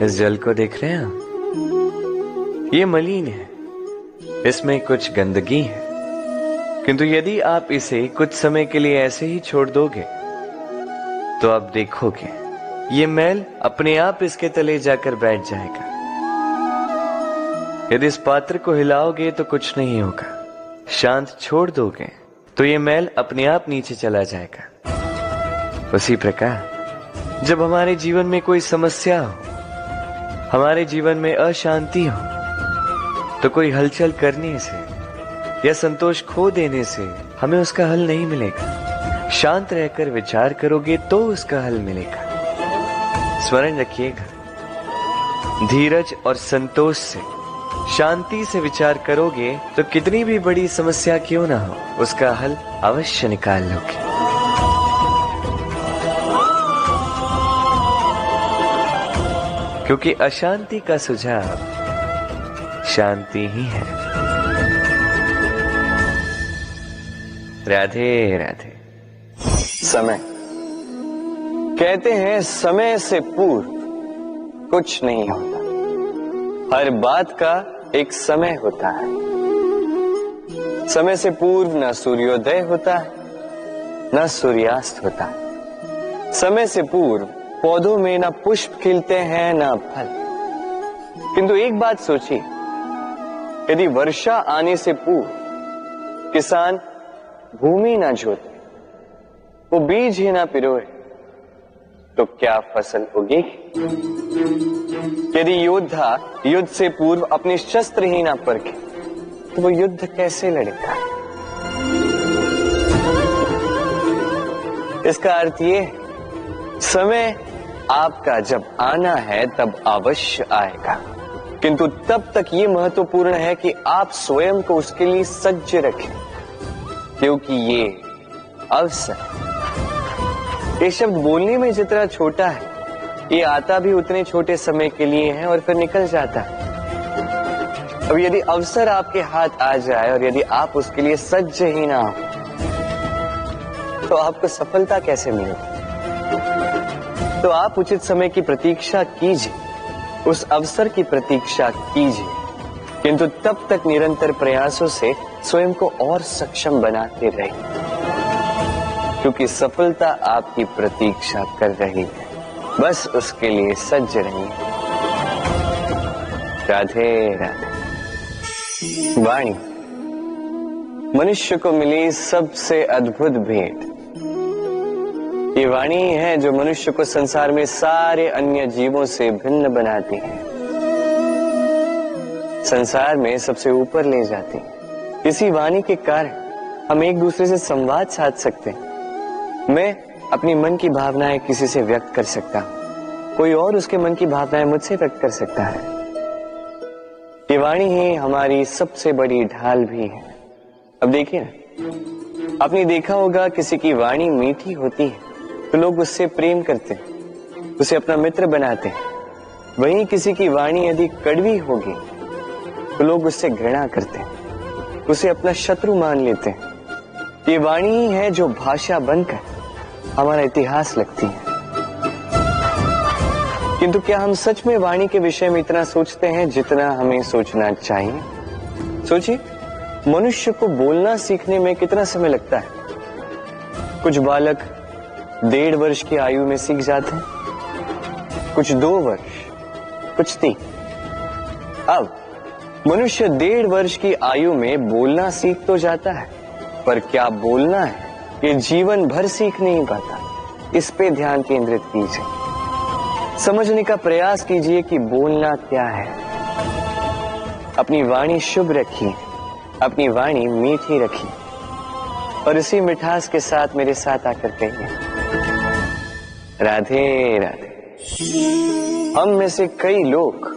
इस जल को देख रहे हैं आप? ये मलिन है, इसमें कुछ गंदगी है, किंतु यदि आप इसे कुछ समय के लिए ऐसे ही छोड़ दोगे तो आप देखोगे ये मैल अपने आप इसके तले जाकर बैठ जाएगा। यदि इस पात्र को हिलाओगे तो कुछ नहीं होगा, शांत छोड़ दोगे तो ये मैल अपने आप नीचे चला जाएगा। उसी प्रकार जब हमारे जीवन में कोई समस्या हो, हमारे जीवन में अशांति हो, तो कोई हलचल करने से या संतोष खो देने से हमें उसका हल नहीं मिलेगा। शांत रहकर विचार करोगे तो उसका हल मिलेगा। स्मरण रखिएगा, धीरज और संतोष से, शांति से विचार करोगे तो कितनी भी बड़ी समस्या क्यों ना हो, उसका हल अवश्य निकाल लोगे। क्योंकि अशांति का सुझाव शांति ही है। राधे राधे। समय, कहते हैं समय से पूर्व कुछ नहीं होता, हर बात का एक समय होता है। समय से पूर्व न सूर्योदय होता है, न सूर्यास्त होता है। समय से पूर्व पौधों में न पुष्प खिलते हैं न फल। किंतु एक बात सोचिए, यदि वर्षा आने से पूर्व किसान भूमि ना जोते, वो बीज ही ना पिरोए, तो क्या फसल उगेगी? यदि योद्धा युद्ध से पूर्व अपने शस्त्र ही ना परखे, तो वो युद्ध कैसे लड़ेगा? इसका अर्थ ये, समय आपका जब आना है तब अवश्य आएगा, किंतु तब तक ये महत्वपूर्ण है कि आप स्वयं को उसके लिए सज्ज रखें, क्योंकि ये अवसर, ये शब्द बोलने में जितना छोटा है, ये आता भी उतने छोटे समय के लिए है और फिर निकल जाता है। अब यदि अवसर आपके हाथ आ जाए और यदि आप उसके लिए सज्ज ही ना हो, तो आपको सफलता कैसे मिलेगी? तो आप उचित समय की प्रतीक्षा कीजिए, उस अवसर की प्रतीक्षा कीजिए, किंतु तब तक निरंतर प्रयासों से स्वयं को और सक्षम बनाते रहिए, क्योंकि सफलता आपकी प्रतीक्षा कर रही है। बस उसके लिए सज्ज रहिए। राधे राधे। वाणी मनुष्य को मिली सबसे अद्भुत भेंट। ये वाणी है जो मनुष्य को संसार में सारे अन्य जीवों से भिन्न बनाती है, संसार में सबसे ऊपर ले जाती है। इसी वाणी के कारण हम एक दूसरे से संवाद साध सकते हैं। मैं अपनी मन की भावनाएं किसी से व्यक्त कर सकता हूं, कोई और उसके मन की भावनाएं मुझसे व्यक्त कर सकता है। ये वाणी ही हमारी सबसे बड़ी ढाल भी है। अब देखिए ना, आपने देखा होगा किसी की वाणी मीठी होती है तो लोग उससे प्रेम करते हैं, उसे अपना मित्र बनाते हैं। वहीं किसी की वाणी यदि कड़वी होगी तो लोग उससे घृणा करते हैं, उसे अपना शत्रु मान लेते हैं। ये वाणी ही है जो भाषा बनकर हमारा इतिहास लिखती है। किंतु क्या हम सच में वाणी के विषय में इतना सोचते हैं जितना हमें सोचना चाहिए? सोचिए, मनुष्य को बोलना सीखने में कितना समय लगता है। कुछ बालक 1.5 वर्ष की आयु में सीख जाते हैं, कुछ 2 वर्ष, कुछ 3। अब मनुष्य 1.5 वर्ष की आयु में बोलना सीख तो जाता है, पर क्या बोलना है ये जीवन भर सीख नहीं पाता। इस पे ध्यान केंद्रित कीजिए, समझने का प्रयास कीजिए कि बोलना क्या है। अपनी वाणी शुभ रखिए, अपनी वाणी मीठी रखिए, और इसी मिठास के साथ मेरे साथ आकर कहिए, राधे राधे। हम में से कई लोग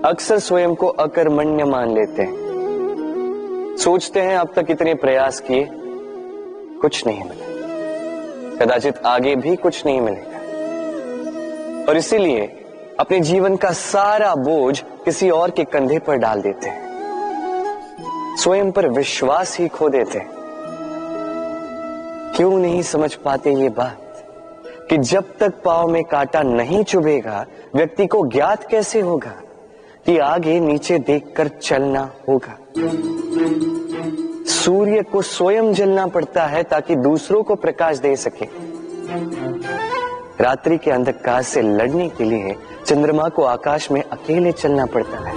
अक्सर स्वयं को अकर्मण्य मान लेते हैं, सोचते हैं अब तक इतने प्रयास किए, कुछ नहीं मिला, कदाचित आगे भी कुछ नहीं मिलेगा, और इसीलिए अपने जीवन का सारा बोझ किसी और के कंधे पर डाल देते हैं, स्वयं पर विश्वास ही खो देते हैं। क्यों नहीं समझ पाते ये बात? कि जब तक पांव में कांटा नहीं चुभेगा व्यक्ति को ज्ञात कैसे होगा कि आगे नीचे देखकर चलना होगा। सूर्य को स्वयं जलना पड़ता है ताकि दूसरों को प्रकाश दे सके। रात्रि के अंधकार से लड़ने के लिए चंद्रमा को आकाश में अकेले चलना पड़ता है।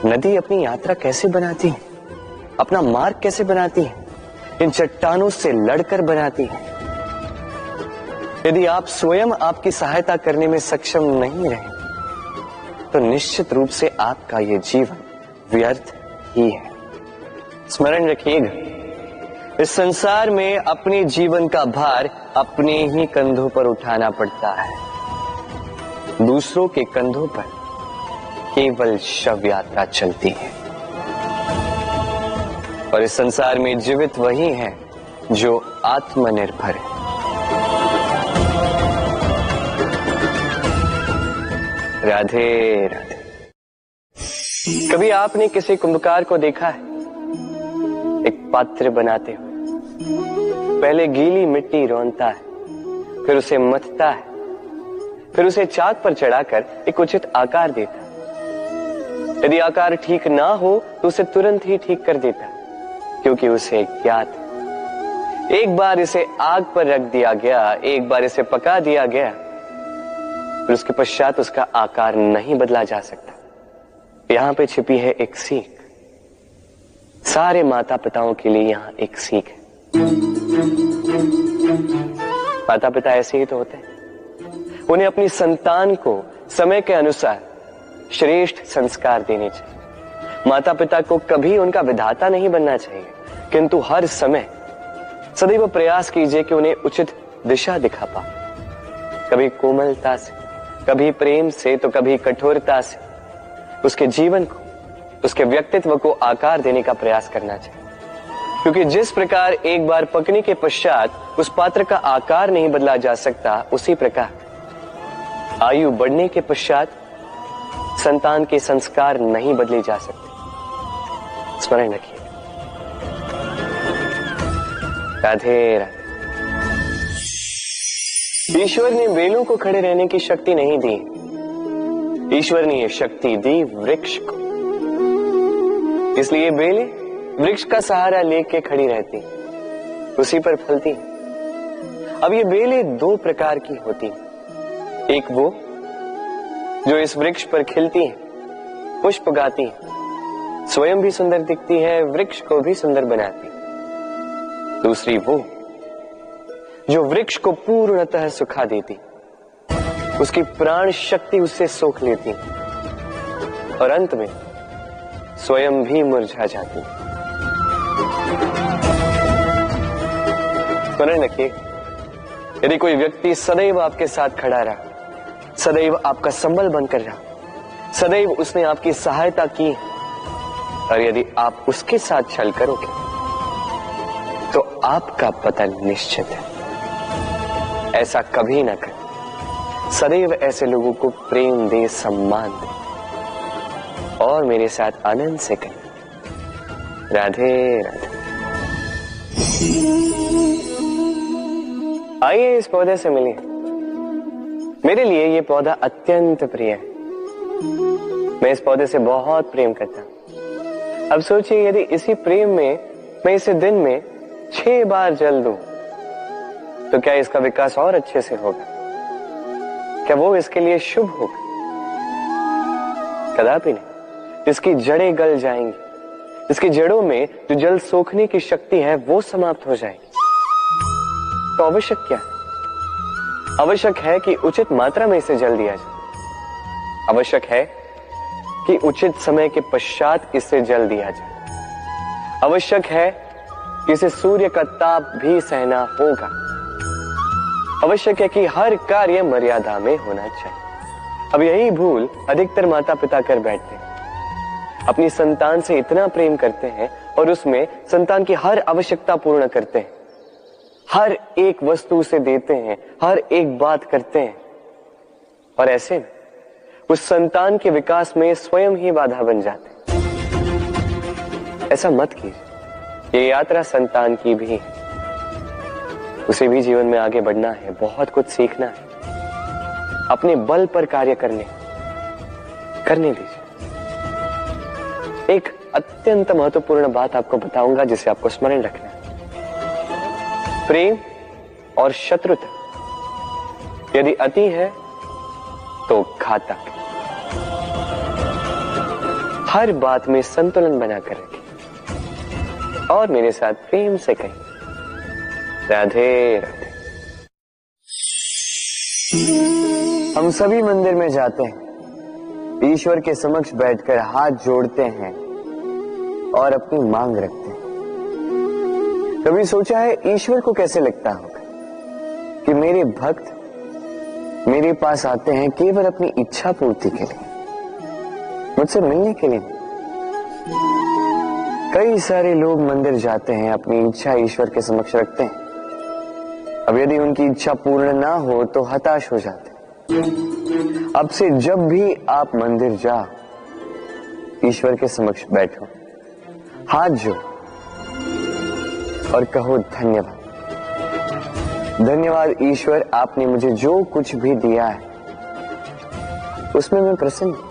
नदी अपनी यात्रा कैसे बनाती है, अपना मार्ग कैसे बनाती है? इन चट्टानों से लड़कर बनाती है। यदि आप स्वयं आपकी सहायता करने में सक्षम नहीं रहे तो निश्चित रूप से आपका यह जीवन व्यर्थ ही है। स्मरण रखिएगा, इस संसार में अपने जीवन का भार अपने ही कंधों पर उठाना पड़ता है। दूसरों के कंधों पर केवल शव यात्रा चलती है। और इस संसार में जीवित वही है जो आत्मनिर्भर है। राधे राधे। कभी आपने किसी कुंभकार को देखा है एक पात्र बनाते हुए? पहले गीली मिट्टी रौंदता है, फिर उसे मथता है, फिर उसे चाक पर चढ़ाकर एक उचित आकार देता है। यदि आकार ठीक ना हो तो उसे तुरंत ही ठीक कर देता है, क्योंकि उसे ज्ञात है एक बार इसे आग पर रख दिया गया, एक बार इसे पका दिया गया, फिर उसके पश्चात उसका आकार नहीं बदला जा सकता। यहां पे छिपी है एक सीख। सारे माता पिताओं के लिए यहां एक सीख है। माता पिता ऐसे ही तो होते हैं। उन्हें अपनी संतान को समय के अनुसार श्रेष्ठ संस्कार देने चाहिए। माता पिता को कभी उनका विधाता नहीं बनना चाहिए, किंतु हर समय सदैव प्रयास कीजिए कि उन्हें उचित दिशा दिखा पाओ। कभी कोमलता से, कभी प्रेम से, तो कभी कठोरता से उसके जीवन को, उसके व्यक्तित्व को आकार देने का प्रयास करना चाहिए। क्योंकि जिस प्रकार एक बार पकने के पश्चात उस पात्र का आकार नहीं बदला जा सकता, उसी प्रकार आयु बढ़ने के पश्चात संतान के संस्कार नहीं बदले जा सकते। स्मरण रखिए। राधे राधे। ईश्वर ने बेलों को खड़े रहने की शक्ति नहीं दी, ईश्वर ने यह शक्ति दी वृक्ष को। इसलिए बेलें वृक्ष का सहारा लेके खड़ी रहती, उसी पर फलती। अब ये बेलें दो प्रकार की होती, एक वो जो इस वृक्ष पर खिलती हैं, पुष्प गाती हैं, स्वयं भी सुंदर दिखती है, वृक्ष को भी सुंदर बनाती। दूसरी वो जो वृक्ष को पूर्णतः सुखा देती, उसकी प्राण शक्ति उससे सोख लेती और अंत में स्वयं भी मुरझा जाती। स्मरण रखिए, यदि कोई व्यक्ति सदैव आपके साथ खड़ा रहा, सदैव आपका संबल बनकर रहा, सदैव उसने आपकी सहायता की, और यदि आप उसके साथ छल करोगे तो आपका पतन निश्चित है। ऐसा कभी ना कर। सदैव ऐसे लोगों को प्रेम दे, सम्मान दे और मेरे साथ आनंद से करें। राधे राधे। आइए इस पौधे से मिलिए। मेरे लिए ये पौधा अत्यंत प्रिय है। मैं इस पौधे से बहुत प्रेम करता हूं। अब सोचिए, यदि इसी प्रेम में मैं इसे दिन में 6 बार जल दूं तो क्या इसका विकास और अच्छे से होगा? क्या वो इसके लिए शुभ होगा? कदापि नहीं। इसकी जड़ें गल जाएंगी, इसकी जड़ों में जो जल सोखने की शक्ति है वो समाप्त हो जाएगी। तो आवश्यक क्या है? आवश्यक है कि उचित मात्रा में इसे जल दिया जाए। आवश्यक है कि उचित समय के पश्चात इसे जल दिया जाए। आवश्यक है कि इसे सूर्य का ताप भी सहना होगा। आवश्यक है कि हर कार्य मर्यादा में होना चाहिए। अब यही भूल अधिकतर माता पिता कर बैठते हैं। अपनी संतान से इतना प्रेम करते हैं और उसमें संतान की हर आवश्यकता पूर्ण करते हैं, हर एक वस्तु उसे देते हैं, हर एक बात करते हैं, और ऐसे में उस संतान के विकास में स्वयं ही बाधा बन जाते हैं। ऐसा मत कीजिए। ये यात्रा संतान की भी है। उसे भी जीवन में आगे बढ़ना है, बहुत कुछ सीखना है, अपने बल पर कार्य करने दीजिए। एक अत्यंत महत्वपूर्ण बात आपको बताऊंगा जिसे आपको स्मरण रखना है। प्रेम और शत्रुता यदि अति है तो घातक। हर बात में संतुलन बनाकर रखें और मेरे साथ प्रेम से कहें, राधे राधे। हम सभी मंदिर में जाते हैं, ईश्वर के समक्ष बैठकर हाथ जोड़ते हैं और अपनी मांग रखते हैं। कभी सोचा है ईश्वर को कैसे लगता होगा कि मेरे भक्त मेरे पास आते हैं केवल अपनी इच्छा पूर्ति के लिए, मुझसे मिलने के लिए। कई सारे लोग मंदिर जाते हैं, अपनी इच्छा ईश्वर के समक्ष रखते हैं। अब यदि उनकी इच्छा पूर्ण ना हो तो हताश हो जाते हैं। अब से जब भी आप मंदिर जाओ, ईश्वर के समक्ष बैठो, हाथ जोड़ो और कहो धन्यवाद। धन्यवाद ईश्वर, आपने मुझे जो कुछ भी दिया है उसमें मैं प्रसन्न हूं।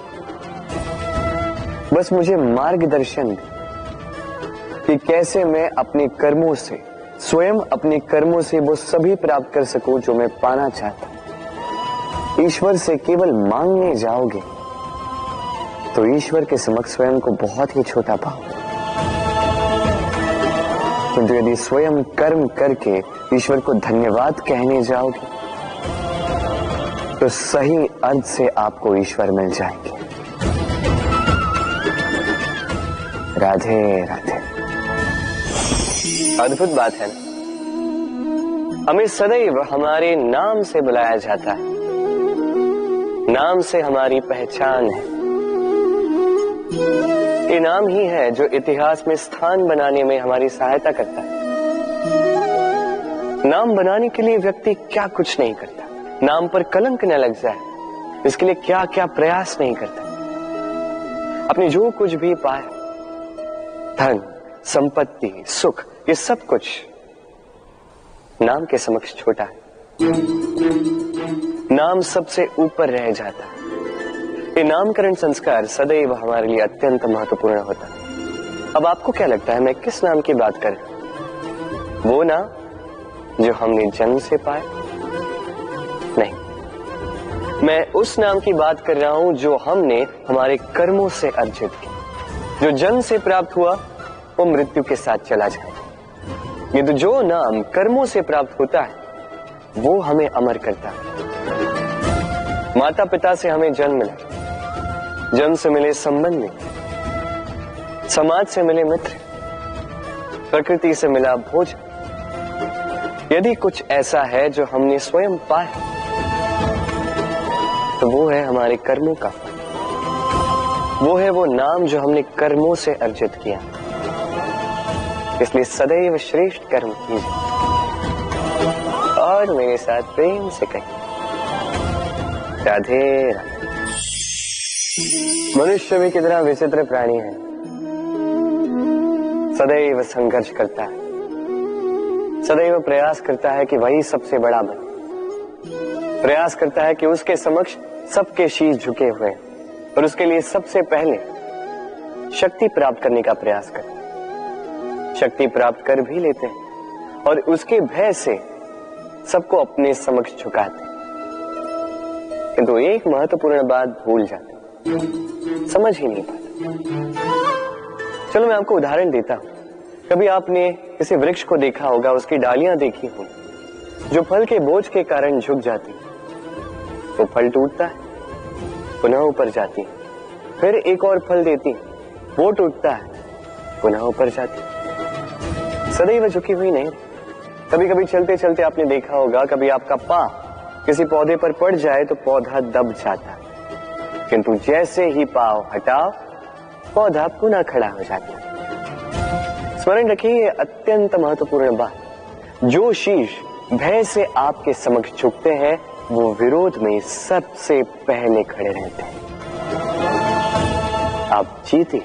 बस मुझे मार्गदर्शन दे कि कैसे मैं अपने कर्मों से, स्वयं अपने कर्मों से वो सभी प्राप्त कर सकूं जो मैं पाना चाहता हूं। ईश्वर से केवल मांगने जाओगे तो ईश्वर के समक्ष स्वयं को बहुत ही छोटा पाओगे, किंतु यदि स्वयं कर्म करके ईश्वर को धन्यवाद कहने जाओगे तो सही अर्थ से आपको ईश्वर मिल जाएंगे। राधे राधे। अद्भुत बात है ना, हमें सदैव हमारे नाम से बुलाया जाता है, नाम से हमारी पहचान है। ये नाम ही है जो इतिहास में स्थान बनाने में हमारी सहायता करता है। नाम बनाने के लिए व्यक्ति क्या कुछ नहीं करता, नाम पर कलंक न लग जाए इसके लिए क्या क्या प्रयास नहीं करता। अपने जो कुछ भी पाया, धन, संपत्ति, सुख, ये सब कुछ नाम के समक्ष छोटा है। नाम सबसे ऊपर रह जाता है। ये नामकरण संस्कार सदैव हमारे लिए अत्यंत महत्वपूर्ण होता है। अब आपको क्या लगता है मैं किस नाम की बात कर रहा हूं? वो नाम जो हमने जन्म से पाया? नहीं, मैं उस नाम की बात कर रहा हूं जो हमने हमारे कर्मों से अर्जित किया। जो जन्म से प्राप्त हुआ वो मृत्यु के साथ चला जाए, किंतु जो नाम कर्मों से प्राप्त होता है वो हमें अमर करता है। माता पिता से हमें जन्म मिला, जन्म से मिले संबंध में, समाज से मिले मित्र, प्रकृति से मिला भोजन। यदि कुछ ऐसा है जो हमने स्वयं पाया तो वो है हमारे कर्मों का फल। वो है वो नाम जो हमने कर्मों से अर्जित किया। इसलिए सदैव श्रेष्ठ कर्म कीजिए और मेरे साथ प्रेम से कहिए, राधे राधे। मनुष्य भी कितना विचित्र प्राणी है, सदैव संघर्ष करता है, सदैव प्रयास करता है कि वही सबसे बड़ा बने, प्रयास करता है कि उसके समक्ष सबके शीश झुके हुए और उसके लिए सबसे पहले शक्ति प्राप्त करने का प्रयास करता है। शक्ति प्राप्त कर भी लेते हैं और उसके भय से सबको अपने समक्ष झुकाते हैं, किंतु एक महत्वपूर्ण बात भूल जाते हैं, समझ ही नहीं पाते। चलो मैं आपको उदाहरण देता हूं। कभी आपने किसी वृक्ष को देखा होगा, उसकी डालियां देखी होंगी जो फल के बोझ के कारण झुक जाती, वो फल टूटता है, पुनः ऊपर जाती है, फिर एक और फल देती, वो टूटता है, पुनः ऊपर जाती, सदैव झुकी हुई नहीं। कभी कभी चलते चलते आपने देखा होगा, कभी आपका पांव किसी पौधे पर पड़ जाए तो पौधा दब जाता है, किंतु जैसे ही पांव हटाओ पौधा पुनः खड़ा हो जाता है। स्मरण रखिए, ये अत्यंत महत्वपूर्ण बात। जो शीश भय से आपके समक्ष झुकते हैं वो विरोध में सबसे पहले खड़े रहते हैं। आप जीते,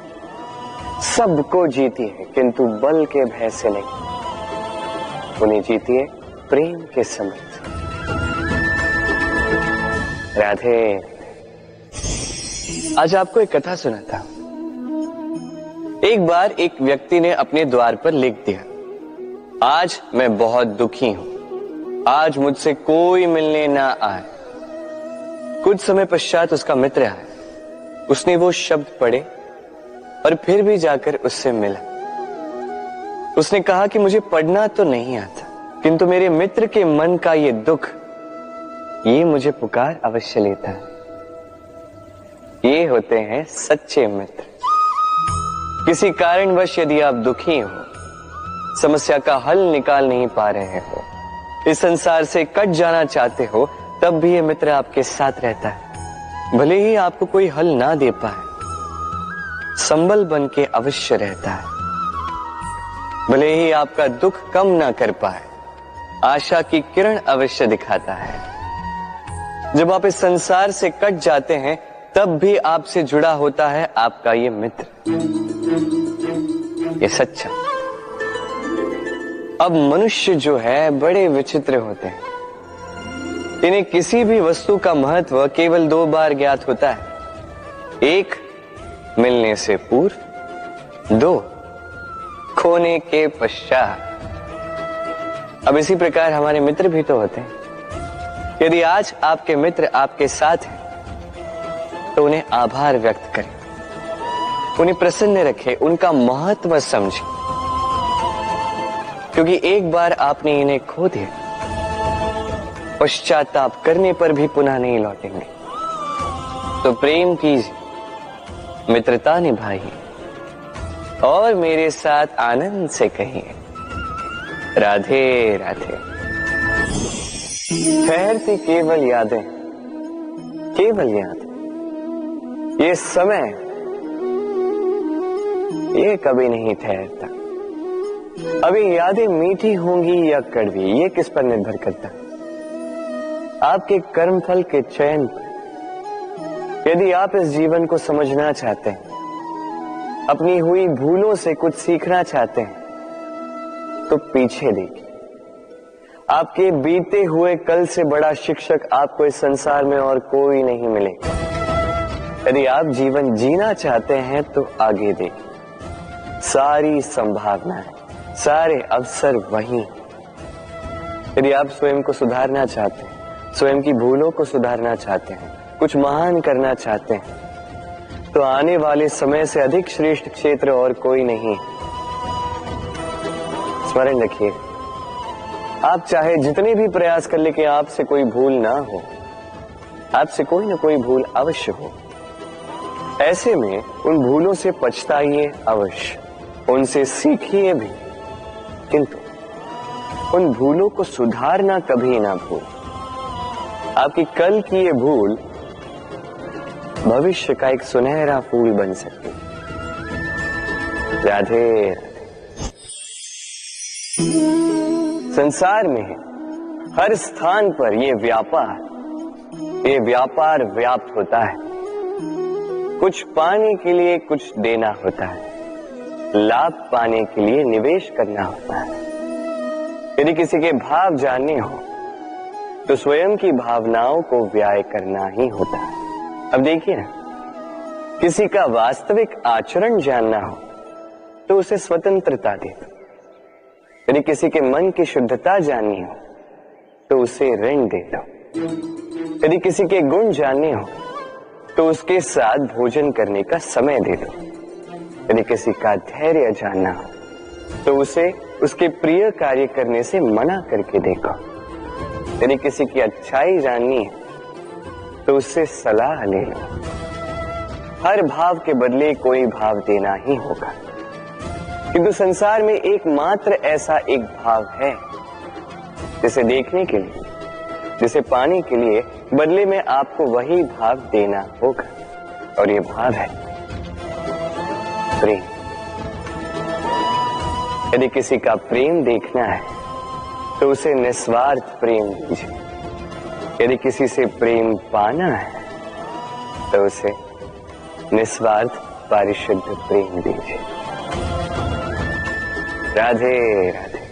सबको जीती है, किंतु बल के भय से नहीं। उन्हें जीतिए तो प्रेम के समित। राधे। आज आपको एक कथा सुनाता हूं। एक बार एक व्यक्ति ने अपने द्वार पर लिख दिया, आज मैं बहुत दुखी हूं, आज मुझसे कोई मिलने ना आए। कुछ समय पश्चात उसका मित्र आया, उसने वो शब्द पढ़े और फिर भी जाकर उससे मिला। उसने कहा कि मुझे पढ़ना तो नहीं आता, किंतु मेरे मित्र के मन का ये दुख, ये मुझे पुकार अवश्य लेता है। ये होते हैं सच्चे मित्र। किसी कारणवश यदि आप दुखी हो, समस्या का हल निकाल नहीं पा रहे हो, इस संसार से कट जाना चाहते हो, तब भी ये मित्र आपके साथ रहता है। भले ही आपको कोई हल ना दे पाए, संबल बन के अवश्य रहता है। भले ही आपका दुख कम ना कर पाए, आशा की किरण अवश्य दिखाता है। जब आप इस संसार से कट जाते हैं, तब भी आपसे जुड़ा होता है आपका ये मित्र, ये सच्चा। अब मनुष्य जो है बड़े विचित्र होते हैं। इन्हें किसी भी वस्तु का महत्व केवल 2 बार ज्ञात होता है। 1 मिलने से पूर्व, 2 खोने के पश्चात। अब इसी प्रकार हमारे मित्र भी तो होते हैं। यदि आज आपके मित्र आपके साथ हैं, तो उन्हें आभार व्यक्त करें, उन्हें प्रसन्न रखें, उनका महत्व समझें, क्योंकि एक बार आपने इन्हें खो दिया, पश्चाताप करने पर भी पुनः नहीं लौटेंगे। तो प्रेम कीजिए, मित्रता निभाइए और मेरे साथ आनंद से कहिए, राधे राधे। ठहरती केवल यादें, केवल यादें। ये समय, ये कभी नहीं ठहरता। अभी यादें मीठी होंगी या कड़वी, ये किस पर निर्भर करता है? आपके कर्मफल के चयन पर। यदि आप इस जीवन को समझना चाहते हैं, अपनी हुई भूलों से कुछ सीखना चाहते हैं, तो पीछे देखिए। आपके बीते हुए कल से बड़ा शिक्षक आपको इस संसार में और कोई नहीं मिलेगा। यदि आप जीवन जीना चाहते हैं, तो आगे देखिए। सारी संभावनाएं, सारे अवसर वहीं। यदि आप स्वयं को सुधारना चाहते हैं, स्वयं की भूलों को सुधारना चाहते हैं, कुछ महान करना चाहते हैं, तो आने वाले समय से अधिक श्रेष्ठ क्षेत्र और कोई नहीं। स्मरण रखिए, आप चाहे जितने भी प्रयास कर ले कि आपसे कोई भूल ना हो, आपसे कोई ना कोई भूल अवश्य हो। ऐसे में उन भूलों से पछताइए अवश्य, उनसे सीखिए भी, किंतु उन भूलों को सुधारना कभी ना भूल। आपकी कल की ये भूल भविष्य का एक सुनहरा फूल बन सकती है। राधे। संसार में हर स्थान पर ये व्यापार व्याप्त होता है। कुछ पाने के लिए कुछ देना होता है, लाभ पाने के लिए निवेश करना होता है। यदि किसी के भाव जानने हो, तो स्वयं की भावनाओं को व्याय करना ही होता है। अब देखिए ना, किसी का वास्तविक आचरण जानना हो, तो उसे स्वतंत्रता दे दो। यदि किसी के मन की शुद्धता जाननी हो, तो उसे ऋण दे दो। यदि किसी के गुण जानने हो, तो उसके साथ भोजन करने का समय दे दो। यदि किसी का धैर्य जानना हो, तो उसे उसके प्रिय कार्य करने से मना करके देखो। यदि किसी की अच्छाई जाननी है, तो उससे सलाह ले लो। हर भाव के बदले कोई भाव देना ही होगा, किंतु संसार में एकमात्र ऐसा एक भाव है, जिसे देखने के लिए, जिसे पाने के लिए बदले में आपको वही भाव देना होगा, और ये भाव है प्रेम। यदि किसी का प्रेम देखना है, तो उसे निस्वार्थ प्रेम दीजिए। यदि किसी से प्रेम पाना है, तो उसे निस्वार्थ पारिशुद्ध प्रेम दीजिए। राधे राधे।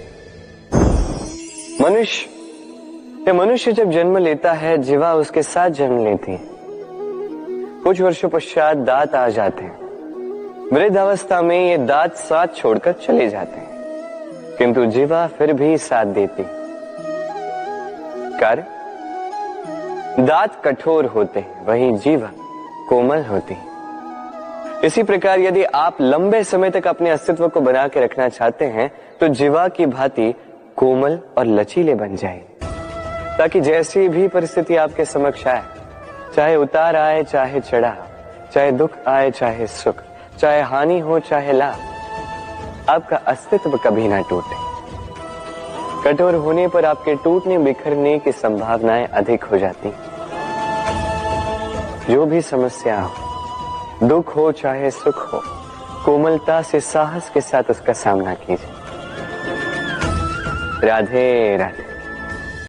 मनुष्य जब जन्म लेता है, जीवा उसके साथ जन्म लेती है। कुछ वर्षों पश्चात दांत आ जाते हैं। वृद्धावस्था में ये दांत साथ छोड़कर चले जाते हैं, किंतु जीवा फिर भी साथ देती। कारण दांत कठोर होते हैं, वहीं जीवा कोमल होती है। इसी प्रकार यदि आप लंबे समय तक अपने अस्तित्व को बना के रखना चाहते हैं तो जीवा की भांति कोमल और लचीले बन जाए, ताकि जैसी भी परिस्थिति आपके समक्ष आए, चाहे उतार आए चाहे चढ़ाव, चाहे दुख आए चाहे सुख, चाहे हानि हो चाहे लाभ, आपका अस्तित्व कभी ना टूटे। कठोर होने पर आपके टूटने बिखरने की संभावनाएं अधिक हो जाती। जो भी समस्या हो, दुख हो चाहे सुख हो, कोमलता से साहस के साथ उसका सामना कीजिए। राधे राधे।